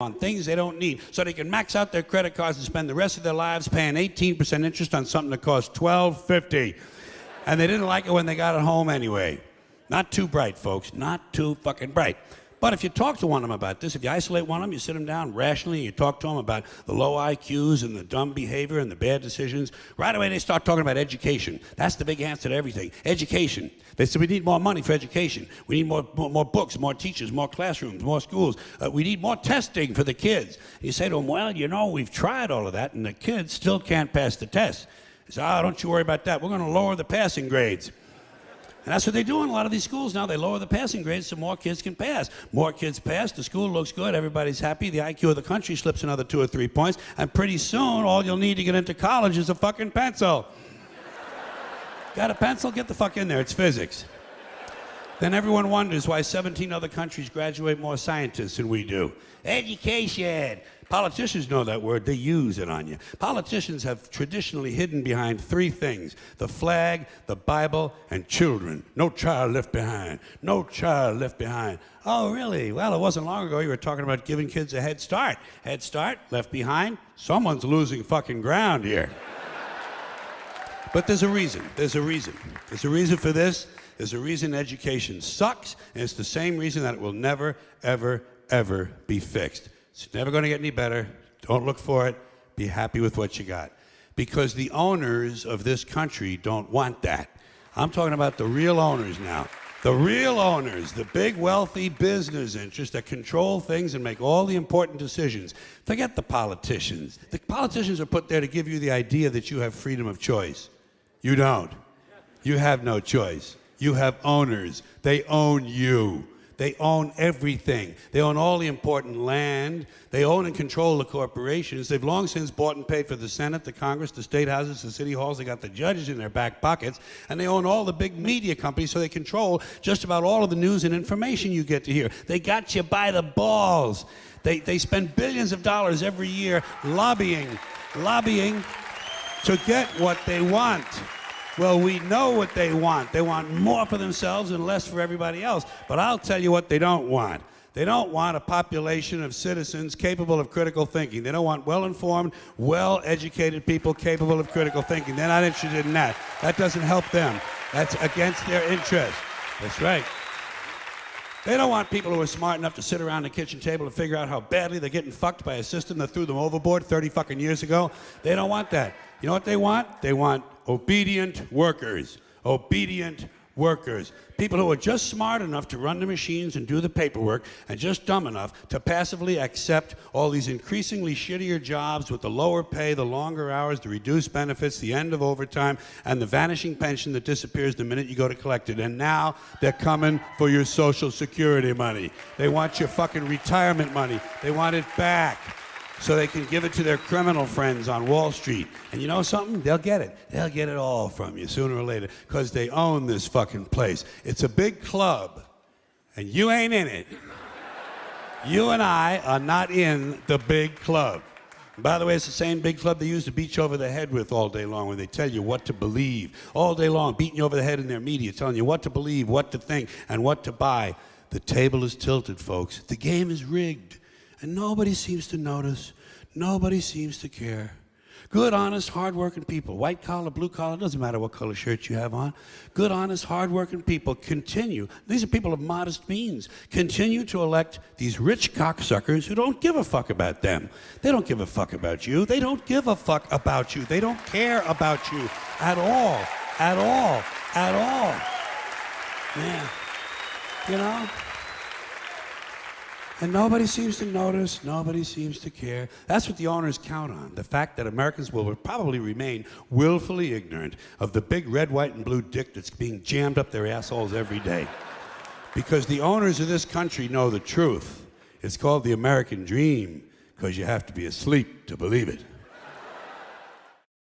on things they don't need so they can max out their credit cards and spend the rest of their lives paying 18% interest on something that costs $12.50. And they didn't like it when they got it home anyway. Not too bright, folks. Not too fucking bright. But if you talk to one of them about this, if you isolate one of them, you sit them down rationally, and you talk to them about the low IQs and the dumb behavior and the bad decisions, right away they start talking about education. That's the big answer to everything. Education. They say we need more money for education. We need more books, more teachers, more classrooms, more schools. We need more testing for the kids. And you say to them, well, you know, we've tried all of that, and the kids still can't pass the test. They say, oh, don't you worry about that. We're going to lower the passing grades. And that's what they do in a lot of these schools now. They lower the passing grades so more kids can pass. More kids pass, the school looks good, everybody's happy, the IQ of the country slips another 2 or 3 points, and pretty soon all you'll need to get into college is a fucking pencil. Got a pencil? Get the fuck in there, it's physics. Then everyone wonders why 17 other countries graduate more scientists than we do. Education. Politicians know that word, they use it on you. Politicians have traditionally hidden behind 3 things: the flag, the Bible, and children. No child left behind. No child left behind. Oh, really? Well, it wasn't long ago you were talking about giving kids a head start. Head start, left behind. Someone's losing fucking ground here. But there's a reason. There's a reason. There's a reason for this. There's a reason education sucks, and it's the same reason that it will never, ever, ever be fixed. It's never going to get any better. Don't look for it. Be happy with what you got. Because the owners of this country don't want that. I'm talking about the real owners now. The real owners, the big wealthy business interests that control things and make all the important decisions. Forget the politicians. The politicians are put there to give you the idea that you have freedom of choice. You don't. You have no choice. You have owners. They own you. They own everything. They own all the important land. They own and control the corporations. They've long since bought and paid for the Senate, the Congress, the state houses, the city halls. They got the judges in their back pockets. And they own all the big media companies, so they control just about all of the news and information you get to hear. They got you by the balls. They spend billions of dollars every year lobbying to get what they want. Well, we know what they want. They want more for themselves and less for everybody else. But I'll tell you what they don't want. They don't want a population of citizens capable of critical thinking. They don't want well-informed, well-educated people capable of critical thinking. They're not interested in that. That doesn't help them. That's against their interest. That's right. They don't want people who are smart enough to sit around the kitchen table and figure out how badly they're getting fucked by a system that threw them overboard 30 fucking years ago. They don't want that. You know what they want? They want obedient workers. Obedient workers. People who are just smart enough to run the machines and do the paperwork, and just dumb enough to passively accept all these increasingly shittier jobs with the lower pay, the longer hours, the reduced benefits, the end of overtime, and the vanishing pension that disappears the minute you go to collect it. And now they're coming for your Social Security money. They want your fucking retirement money. They want it back, so they can give it to their criminal friends on Wall Street. And you know something? They'll get it. They'll get it all from you sooner or later, because they own this fucking place. It's a big club, and you ain't in it. You and I are not in the big club. And by the way, it's the same big club they use to beat you over the head with all day long when they tell you what to believe. All day long, beating you over the head in their media, telling you what to believe, what to think, and what to buy. The table is tilted, folks. The game is rigged. And nobody seems to notice. Nobody seems to care. Good, honest, hard-working people, white collar, blue collar, doesn't matter what color shirt you have on. Good, honest, hard-working people continue. These are people of modest means. Continue to elect these rich cocksuckers who don't give a fuck about them. They don't give a fuck about you. They don't give a fuck about you. They don't care about you at all. At all. At all. Yeah. You know? And nobody seems to notice, nobody seems to care. That's what the owners count on, the fact that Americans will probably remain willfully ignorant of the big red, white, and blue dick that's being jammed up their assholes every day. Because the owners of this country know the truth. It's called the American dream, because you have to be asleep to believe it.